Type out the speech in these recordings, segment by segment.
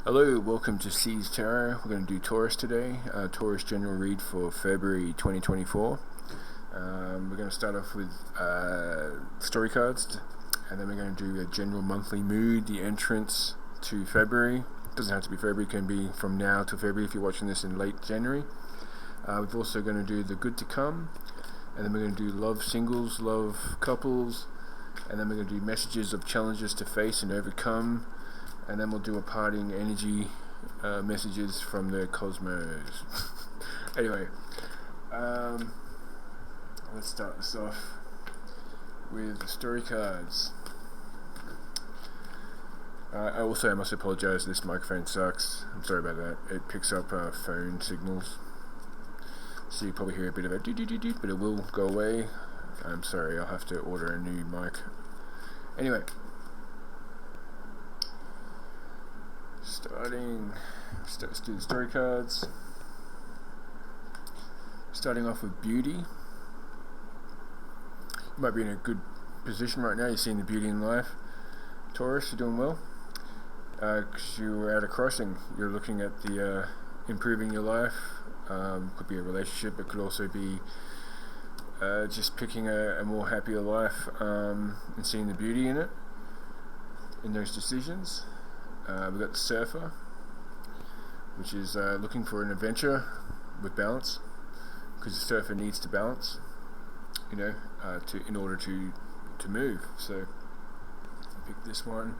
Hello, welcome to C's Tarot. We're going to do Taurus today, Taurus general read for February 2024. We're going to start off with story cards, and then we're going to do a general monthly mood, the entrance to February. It doesn't have to be February, it can be from now to February if you're watching this in late January. We're also going to do the good to come, and then we're going to do love singles, love couples, and then we're going to do messages of challenges to face and overcome. And then we'll do a parting energy messages from the cosmos. Anyway, let's start this off with story cards. I must apologize, this microphone sucks. I'm sorry about that. It picks up phone signals. So you probably hear a bit of a doo-doo-doo-doo, but it will go away. I'm sorry, I'll have to order a new mic. Anyway. Let's do the story cards. Starting off with beauty. You might be in a good position right now. You're seeing the beauty in life. Taurus, you're doing well. Because you're at a crossing. You're looking at the improving your life. Could be a relationship. It could also be just picking a more happier life and seeing the beauty in it, in those decisions. We've got the surfer, which is looking for an adventure with balance, because the surfer needs to balance, in order to move. So pick this one.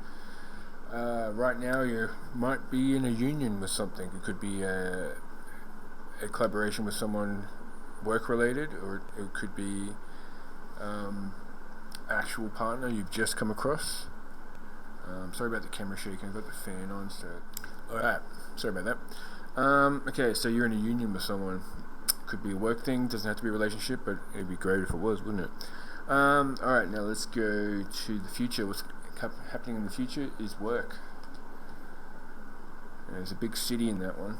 Right now you might be in a union with something. It could be a collaboration with someone work related, or it could be actual partner you've just come across. Sorry about the camera shaking, I've got the fan on, so... Alright, sorry about that. Okay, so you're in a union with someone. Could be a work thing, doesn't have to be a relationship, but it'd be great if it was, wouldn't it? Alright, now let's go to the future. What's happening in the future is work. There's a big city in that one.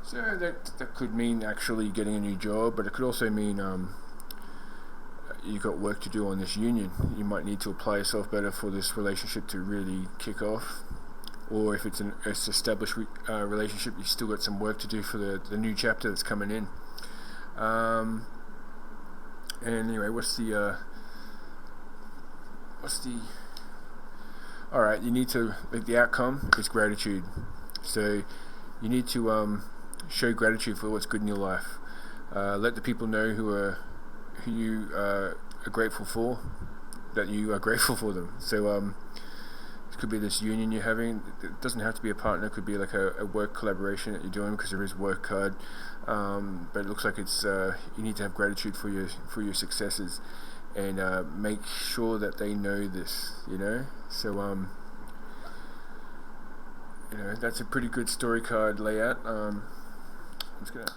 So that could mean actually getting a new job, but it could also mean... you've got work to do on this union. You might need to apply yourself better for this relationship to really kick off, or if it's an established relationship, you still got some work to do for the new chapter that's coming in. And anyway, what's the alright, you need to, like, the outcome is gratitude. So you need to show gratitude for what's good in your life. Let the people know who you are grateful for, that you are grateful for them. So it could be this union you're having. It doesn't have to be a partner. It could be like a work collaboration that you're doing, because there is work card. But it looks like it's you need to have gratitude for your successes, and make sure that they know this. So that's a pretty good story card layout. I'm just gonna.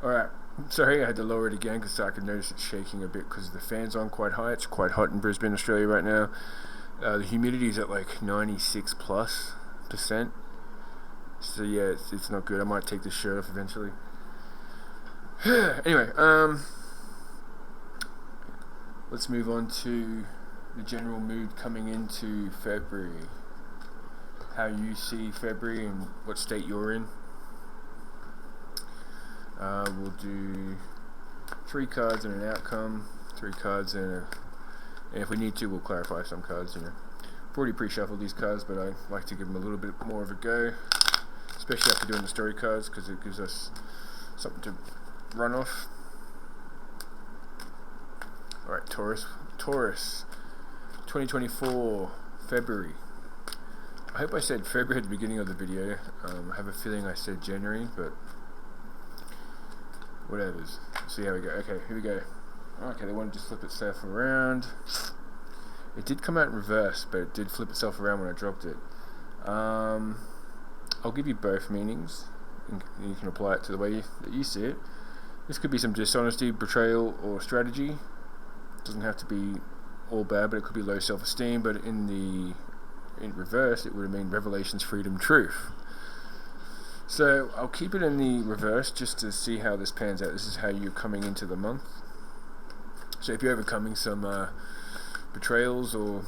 All right. Sorry, I had to lower it again because I could notice it shaking a bit because the fan's on quite high. It's quite hot in Brisbane, Australia right now. The humidity is at like 96+%. So yeah, it's not good. I might take this shirt off eventually. Anyway, let's move on to the general mood coming into February. How you see February and what state you're in. We'll do 3 cards and an outcome, 3 cards and if we need to, we'll clarify some cards. I've already pre-shuffled these cards, but I like to give them a little bit more of a go, especially after doing the story cards, because it gives us something to run off. Alright, Taurus 2024 February. I hope I said February at the beginning of the video. I have a feeling I said January, but whatever's. See how we go. Okay, here we go. Okay, they wanted to flip itself around. It did come out in reverse, but it did flip itself around when I dropped it. I'll give you both meanings, and you can apply it to the way that you see it. This could be some dishonesty, betrayal, or strategy. It doesn't have to be all bad, but it could be low self-esteem. But in reverse, it would mean revelations, freedom, truth. So I'll keep it in the reverse just to see how this pans out. This is how you're coming into the month. So if you're overcoming some betrayals or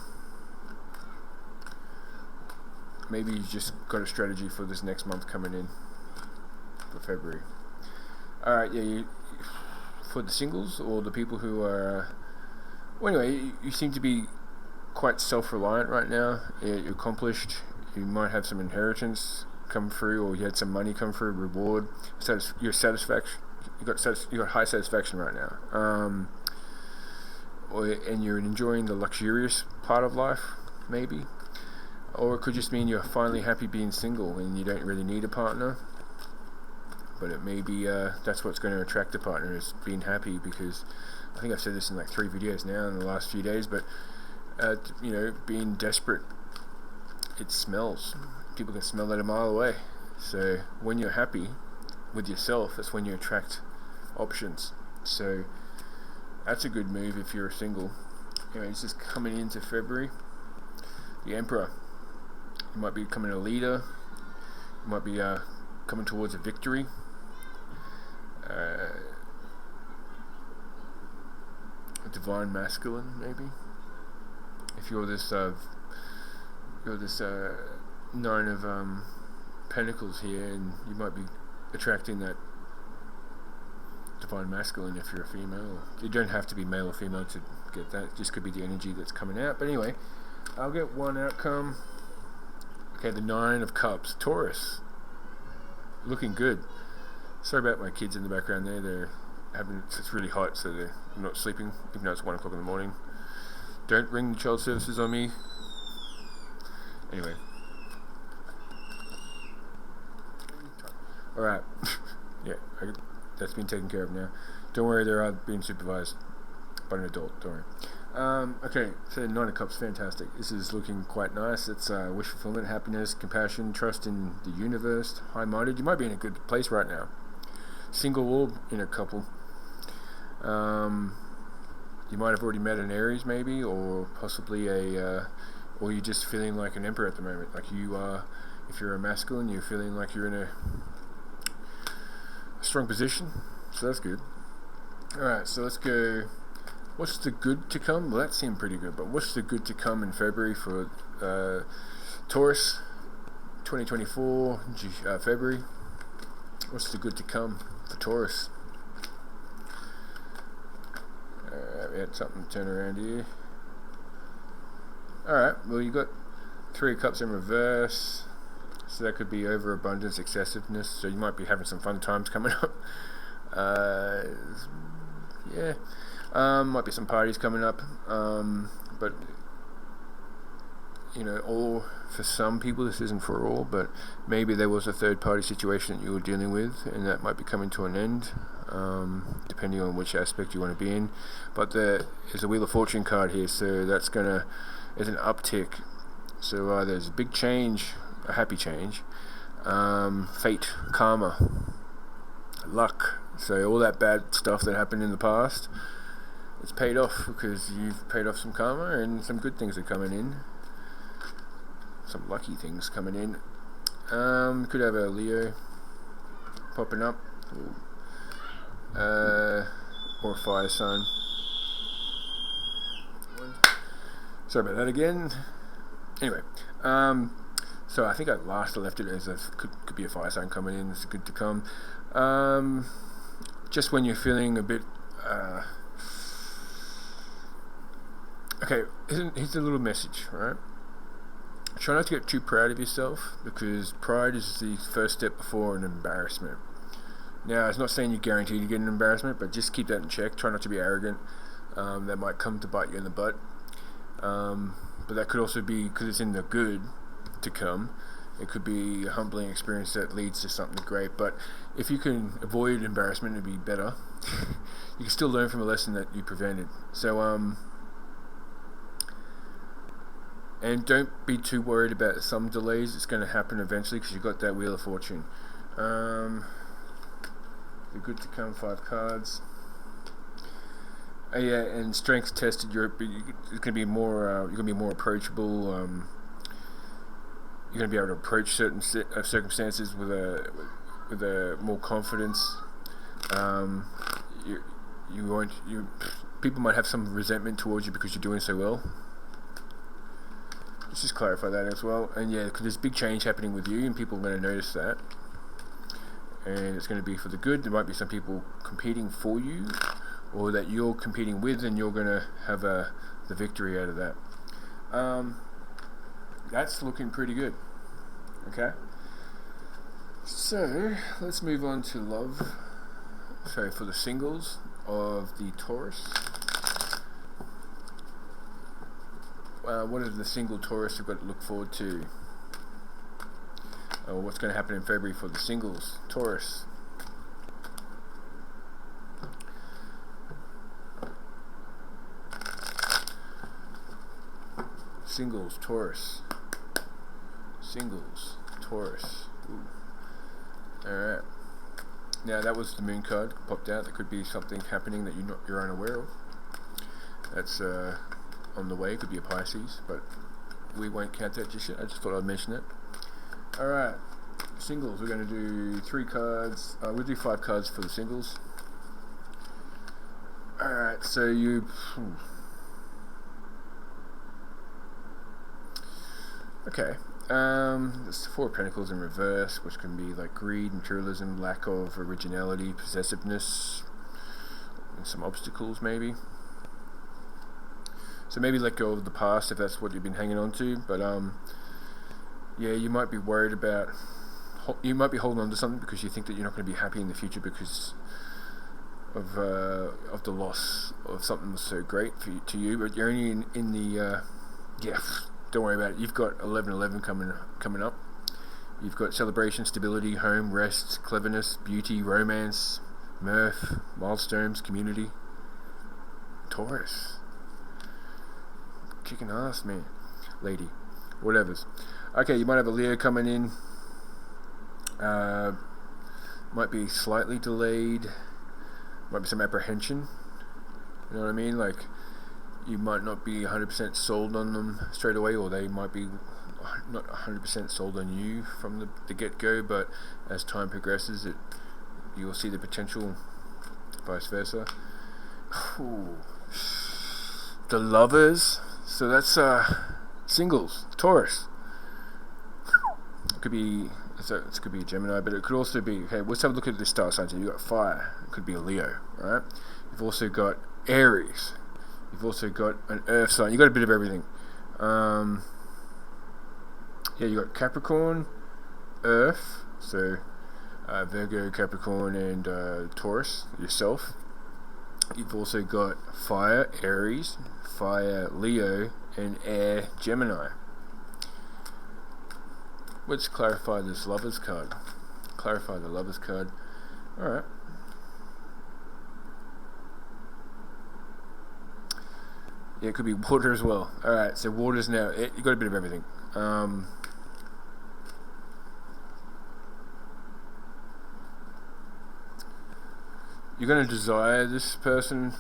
maybe you just got a strategy for this next month coming in for February. All right, yeah. For the singles or the people who are, well, anyway, you seem to be quite self-reliant right now. You're accomplished. You might have some inheritance come through, or you had some money come through, reward. Your satisfaction. You got high satisfaction right now. And you're enjoying the luxurious part of life, maybe. Or it could just mean you're finally happy being single and you don't really need a partner. But it may be that's what's going to attract a partner, is being happy, because I think I've said this in like 3 videos now in the last few days, but being desperate, it smells. People can smell that a mile away. So when you're happy with yourself, that's when you attract options. So that's a good move if you're single. Anyway, this is coming into February. The Emperor. You might be becoming a leader. You might be coming towards a victory. A divine masculine, maybe. If you're this Nine of Pentacles here, and you might be attracting that divine masculine if you're a female. You don't have to be male or female to get that. It just could be the energy that's coming out. But anyway, I'll get one outcome. Okay, the Nine of Cups. Taurus. Looking good. Sorry about my kids in the background there. It's really hot, so they're not sleeping, even though it's 1 o'clock in the morning. Don't ring child services on me. Anyway. Alright. Yeah, that's been taken care of now. Don't worry, they're being supervised by an adult, don't worry. Okay, so Nine of Cups, fantastic. This is looking quite nice. It's wish fulfillment, happiness, compassion, trust in the universe, high-minded. You might be in a good place right now. Single or in a couple. You might have already met an Aries, maybe, or possibly or you're just feeling like an Emperor at the moment. Like you are, if you're a masculine, you're feeling like you're in a strong position. So that's good. Alright, so let's go. What's the good to come? Well, that seemed pretty good, but what's the good to come in February for Taurus? 2024, February. What's the good to come for Taurus? We had something turn around here. Alright, well, you got 3 of Cups in reverse. So that could be overabundance, excessiveness. So you might be having some fun times coming up. Yeah. Might be some parties coming up. But, or for some people, this isn't for all, but maybe there was a third party situation that you were dealing with, and that might be coming to an end, depending on which aspect you want to be in. But there's a Wheel of Fortune card here, so that's there's an uptick. So there's a big change, a happy change, fate, karma, luck. So all that bad stuff that happened in the past, it's paid off because you've paid off some karma, and some good things are coming in. Some lucky things coming in. Could have a Leo popping up, or a fire sign. Sorry about that again. Anyway, so I think I left it as could be a fire sign coming in. It's good to come. Just when you're feeling a bit. Okay, here's a little message, right? Try not to get too proud of yourself, because pride is the first step before an embarrassment. Now, it's not saying you're guaranteed to get an embarrassment, but just keep that in check. Try not to be arrogant. That might come to bite you in the butt. But that could also be, because it's in the good to come, it could be a humbling experience that leads to something great. But if you can avoid embarrassment, it'd be better. You can still learn from a lesson that you prevented. So, and don't be too worried about some delays. It's going to happen eventually, because you've got that Wheel of Fortune. The good to come, 5 cards. Yeah, and strength tested. You're going to be more. You're going to be more approachable. You're going to be able to approach certain circumstances with a more confidence. People might have some resentment towards you because you're doing so well. let's just clarify that as well. And yeah, because there's big change happening with you, and people are going to notice that. And it's going to be for the good. There might be some people competing for you, or that you're competing with, and you're going to have the victory out of that. That's looking pretty good. Okay. So let's move on to love. So for the singles of the Taurus, what are the single Taurus have got to look forward to? What's going to happen in February for the singles Taurus? Singles Taurus. Singles Taurus. Alright. Now that was the moon card popped out. There could be something happening that you're unaware of. That's on the way. It could be a Pisces, but we won't count that just yet. I just thought I'd mention it. Alright, singles. We're going to do 3 cards. We'll do 5 cards for the singles. Alright, so you... Okay. There's 4 Pentacles in reverse, which can be like greed, materialism, lack of originality, possessiveness, and some obstacles maybe. So maybe let go of the past if that's what you've been hanging on to. But yeah, you might be worried about. You might be holding on to something because you think that you're not going to be happy in the future because of the loss of something that's so great to you. But you're only in the yeah. Don't worry about it. You've got 11/11 coming up. You've got celebration, stability, home, rest, cleverness, beauty, romance, mirth, milestones, community. Taurus. Kicking ass, man. Lady. Whatevers. Okay, you might have a Leo coming in. Might be slightly delayed. Might be some apprehension. You know what I mean? Like, you might not be 100% sold on them straight away, or they might be not 100% sold on you from the get-go, but as time progresses, you will see the potential, vice versa. Ooh. The lovers, so that's singles, Taurus. It could be a Gemini, but it could also be, okay, let's have a look at the star signs. You've got fire, it could be a Leo, right? You've also got Aries. You've also got an earth sign. You've got a bit of everything. Yeah, you've got Capricorn, Earth, so Virgo, Capricorn, and Taurus, yourself. You've also got Fire, Aries, Fire, Leo, and Air, Gemini. Let's clarify this Lovers card. Clarify the Lovers card. Alright. Yeah, it could be water as well. Alright, so water's now... You've got a bit of everything. You're going to desire this person.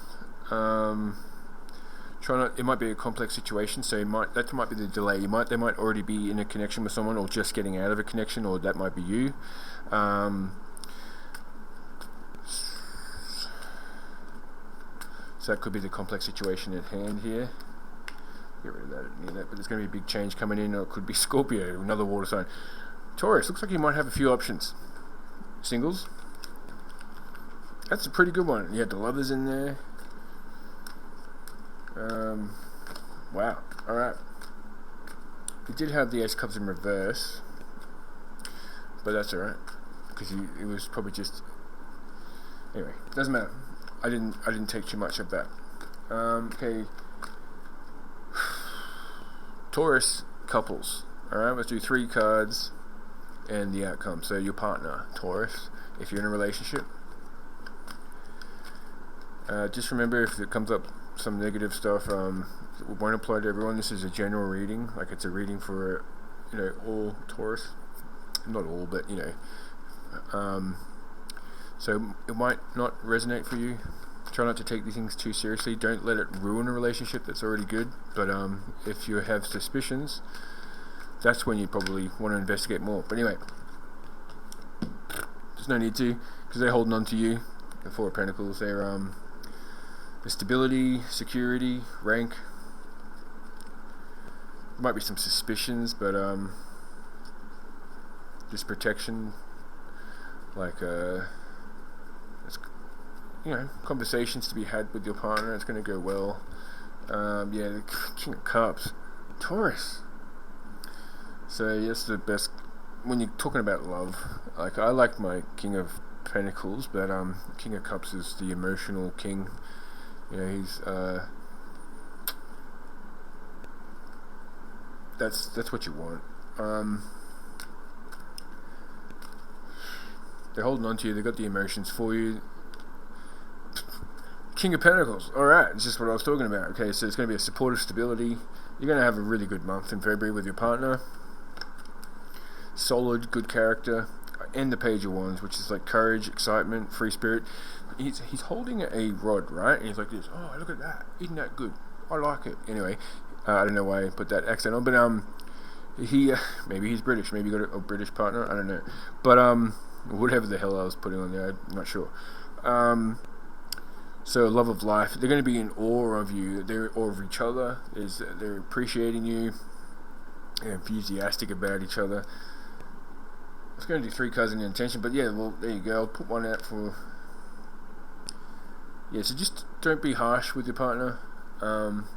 Try not... It might be a complex situation, so that might be the delay. They might already be in a connection with someone, or just getting out of a connection, or that might be you. So that could be the complex situation at hand here. Get rid of that, but there's going to be a big change coming in, or it could be Scorpio, another water sign. Taurus, looks like you might have a few options. Singles. That's a pretty good one. You had the lovers in there. Wow. Alright. You did have the Ace of Cups in reverse, but that's alright, because it was probably just... Anyway, doesn't matter. I didn't take too much of that. Okay. Taurus couples. Alright, let's do 3 cards and the outcome. So your partner, Taurus, if you're in a relationship. Just remember, if it comes up some negative stuff, it won't apply to everyone. This is a general reading. Like, it's a reading for, all Taurus. Not all, but, so it might not resonate for you. Try not to take these things too seriously. Don't let it ruin a relationship that's already good. But if you have suspicions, that's when you probably want to investigate more. But anyway, there's no need to, because they're holding on to you. The 4 of Pentacles. They're the stability, security, rank. might be some suspicions, but just protection, like it's, conversations to be had with your partner. It's going to go well. Yeah, the King of Cups, Taurus. So that's the best when you're talking about love. Like, I like my King of Pentacles, but King of Cups is the emotional king. He's that's what you want. They're holding on to you. They've got the emotions for you. King of Pentacles. Alright, it's just what I was talking about. Okay, so it's going to be a supportive stability. You're going to have a really good month in February with your partner. Solid, good character. And the Page of Wands, which is like courage, excitement, free spirit. He's holding a rod, right? And he's like this. Oh, look at that. Isn't that good? I like it. Anyway, I don't know why I put that accent on, but he maybe he's British. Maybe he got a British partner. I don't know. But whatever the hell I was putting on there, I'm not sure. So love of life. They're going to be in awe of you. They're in awe of each other. They're appreciating you. They're enthusiastic about each other. I was going to do 3 cards in the intention, but yeah, well, there you go. I'll put one out for... Yeah, so just don't be harsh with your partner,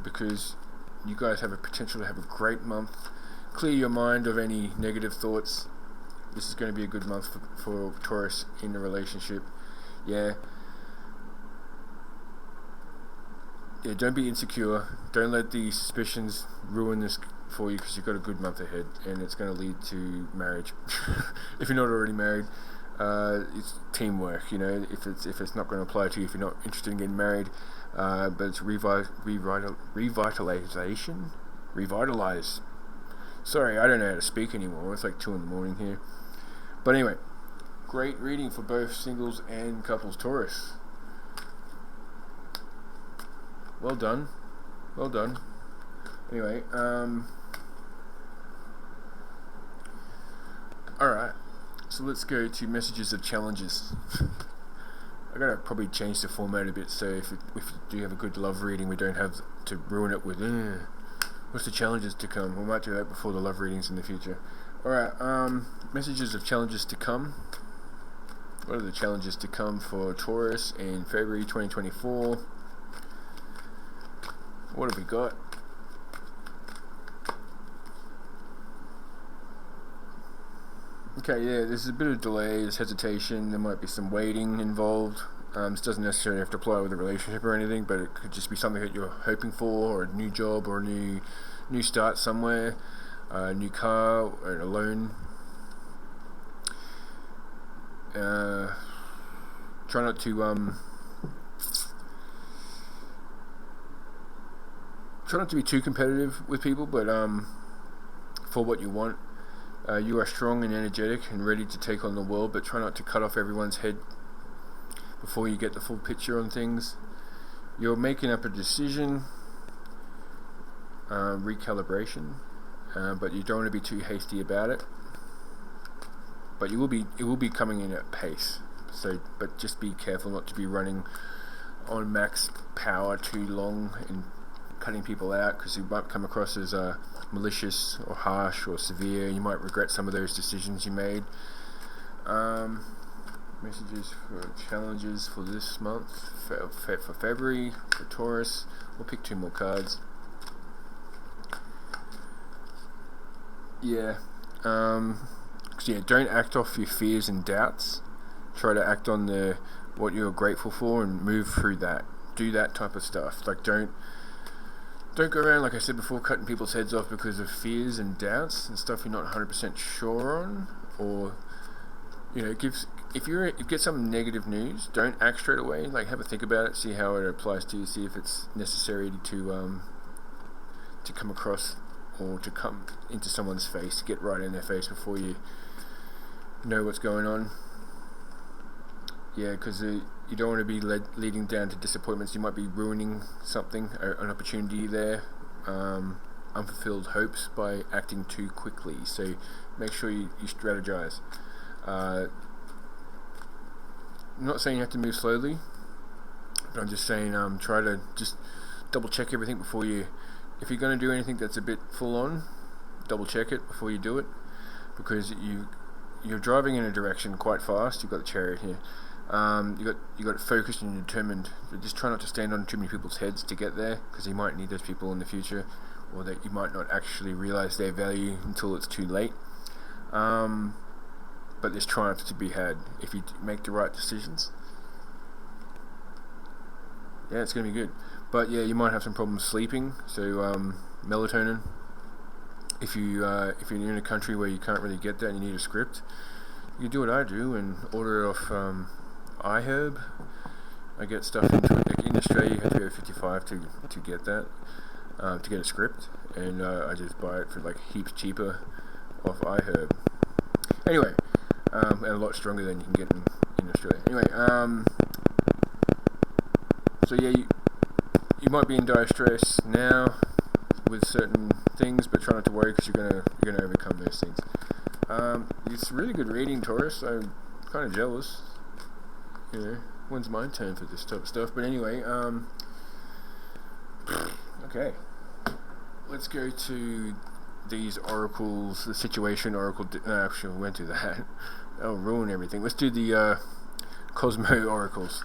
because you guys have a potential to have a great month. Clear your mind of any negative thoughts. This is going to be a good month for Taurus in the relationship. Yeah, don't be insecure. Don't let the suspicions ruin this for you, because you've got a good month ahead, and it's going to lead to marriage. If you're not already married, it's teamwork. If it's not going to apply to you if you're not interested in getting married, but it's revitalization. Revitalize. Sorry, I don't know how to speak anymore. It's like 2 a.m. here. But anyway, great reading for both singles and couples. Taurus. Well done. Well done. Anyway, alright, so let's go to messages of challenges. I gotta probably change the format a bit, so if you do have a good love reading, we don't have to ruin it with what's the challenges to come. We might do that before the love readings in the future. Alright, messages of challenges to come. What are the challenges to come for Taurus in February 2024? What have we got? Okay, yeah, there's a bit of delay, there's hesitation, there might be some waiting involved. This doesn't necessarily have to apply with a relationship or anything, but it could just be something that you're hoping for, or a new job, or a new start somewhere, a new car, or a loan. Try not to be too competitive with people, but for what you want. You are strong and energetic and ready to take on the world, but try not to cut off everyone's head before you get the full picture on things. You're making up a decision, recalibration, but you don't want to be too hasty about it. But it will be coming in at pace. So, but just be careful not to be running on max power too long and cutting people out, because you might come across as malicious or harsh or severe. You might regret some of those decisions you made. Messages for challenges for this month, for February, for Taurus. We'll pick 2 more cards. Yeah. Don't act off your fears and doubts. Try to act on what you're grateful for and move through that. Do that type of stuff. Like, don't go around, like I said before, cutting people's heads off because of fears and doubts and stuff you're not 100% sure on. Or, if you get some negative news, don't act straight away. Like, have a think about it, see how it applies to you, see if it's necessary to come across or to come into someone's face, get right in their face before you know what's going on. Yeah, because you don't want to be leading down to disappointments. You might be ruining something, an opportunity there, unfulfilled hopes by acting too quickly. So make sure you strategize. I'm not saying you have to move slowly, but I'm just saying try to just double check everything before if you're going to do anything that's a bit full on, double check it before you do it, because you're driving in a direction quite fast. You've got the Chariot here. You got it focused and determined. So just try not to stand on too many people's heads to get there, because you might need those people in the future, or that you might not actually realize their value until it's too late. But there's triumph to be had if you make the right decisions. Yeah, it's going to be good. But yeah, you might have some problems sleeping. So melatonin. If you're in a country where you can't really get that and you need a script, you can do what I do and order it off iHerb. I get stuff into it. Like in Australia, you have to be over 55 to get that, to get a script, and I just buy it for like heaps cheaper off iHerb. Anyway, and a lot stronger than you can get in Australia. Anyway, so yeah, you might be in dire stress now with certain things, but try not to worry, because you're gonna overcome those things. It's really good reading, Taurus. I'm kind of jealous. You know, when's my turn for this type of stuff? But anyway, okay, let's go to these oracles. The situation oracle. Actually, we won't do that. That'll ruin everything. Let's do the Cosmo oracles.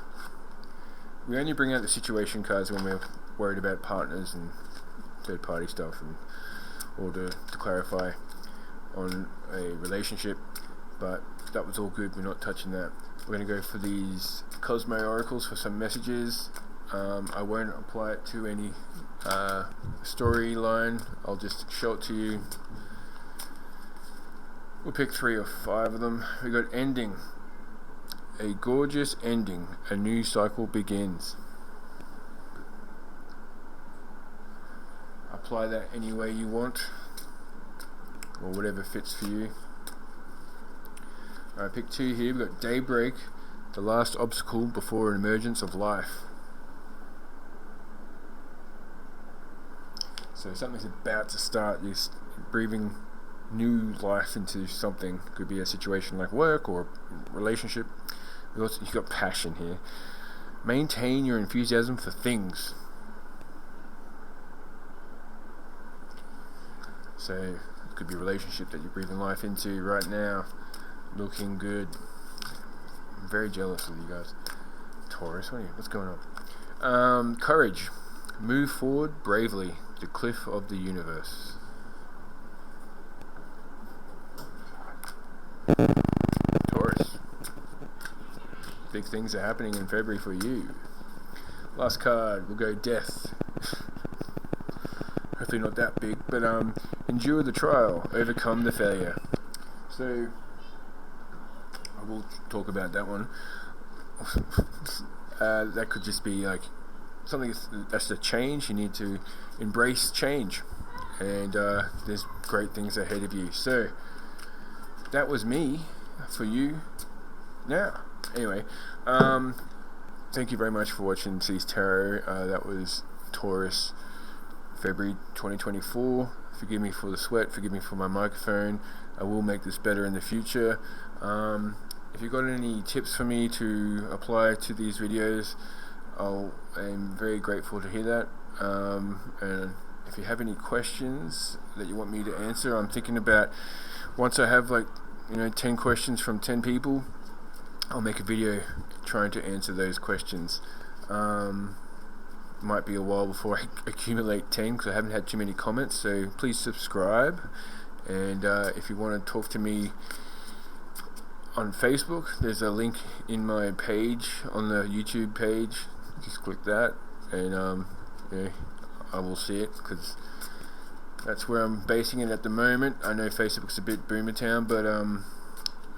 We only bring out the situation cards when we're worried about partners and third-party stuff, and or to clarify on a relationship. But that was all good. We're not touching that. We're going to go for these Cosmo oracles for some messages. I won't apply it to any storyline. I'll just show it to you. We'll pick 3 or 5 of them. We got ending. A gorgeous ending. A new cycle begins. Apply that any way you want, or whatever fits for you. Alright, pick 2 here. We've got daybreak, the last obstacle before an emergence of life. So something's about to start. You're breathing new life into something. Could be a situation like work or relationship. You've got passion here. Maintain your enthusiasm for things. So it could be a relationship that you're breathing life into right now. Looking good. I'm very jealous of you guys. Taurus, what's going on? Courage. Move forward bravely. The cliff of the universe. Taurus. Big things are happening in February for you. Last card, we'll go death. Hopefully not that big, but endure the trial, overcome the failure. So I will talk about that one. That could just be like something that's a change. You need to embrace change, and there's great things ahead of you. So that was me for you now. Anyway, thank you very much for watching C's Tarot. That was Taurus, February 2024. Forgive me for the sweat, forgive me for my microphone. I will make this better in the future. If you've got any tips for me to apply to these videos, I'm very grateful to hear that. And if you have any questions that you want me to answer, I'm thinking about, once I have 10 questions from 10 people, I'll make a video trying to answer those questions. Might be a while before I accumulate 10, because I haven't had too many comments. So please subscribe, and if you want to talk to me on Facebook, there's a link in my page on the YouTube page. Just click that, and I will see it, because that's where I'm basing it at the moment. I know Facebook's a bit boomer town, but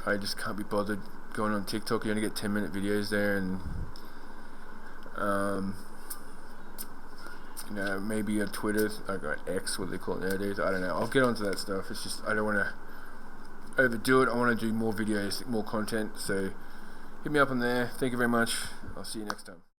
I just can't be bothered going on TikTok. You only get 10-minute videos there, and maybe a Twitter, I got X, what they call it nowadays. I don't know. I'll get onto that stuff. It's just I don't want to overdo it. I want to do more videos, more content. So hit me up on there. Thank you very much. I'll see you next time.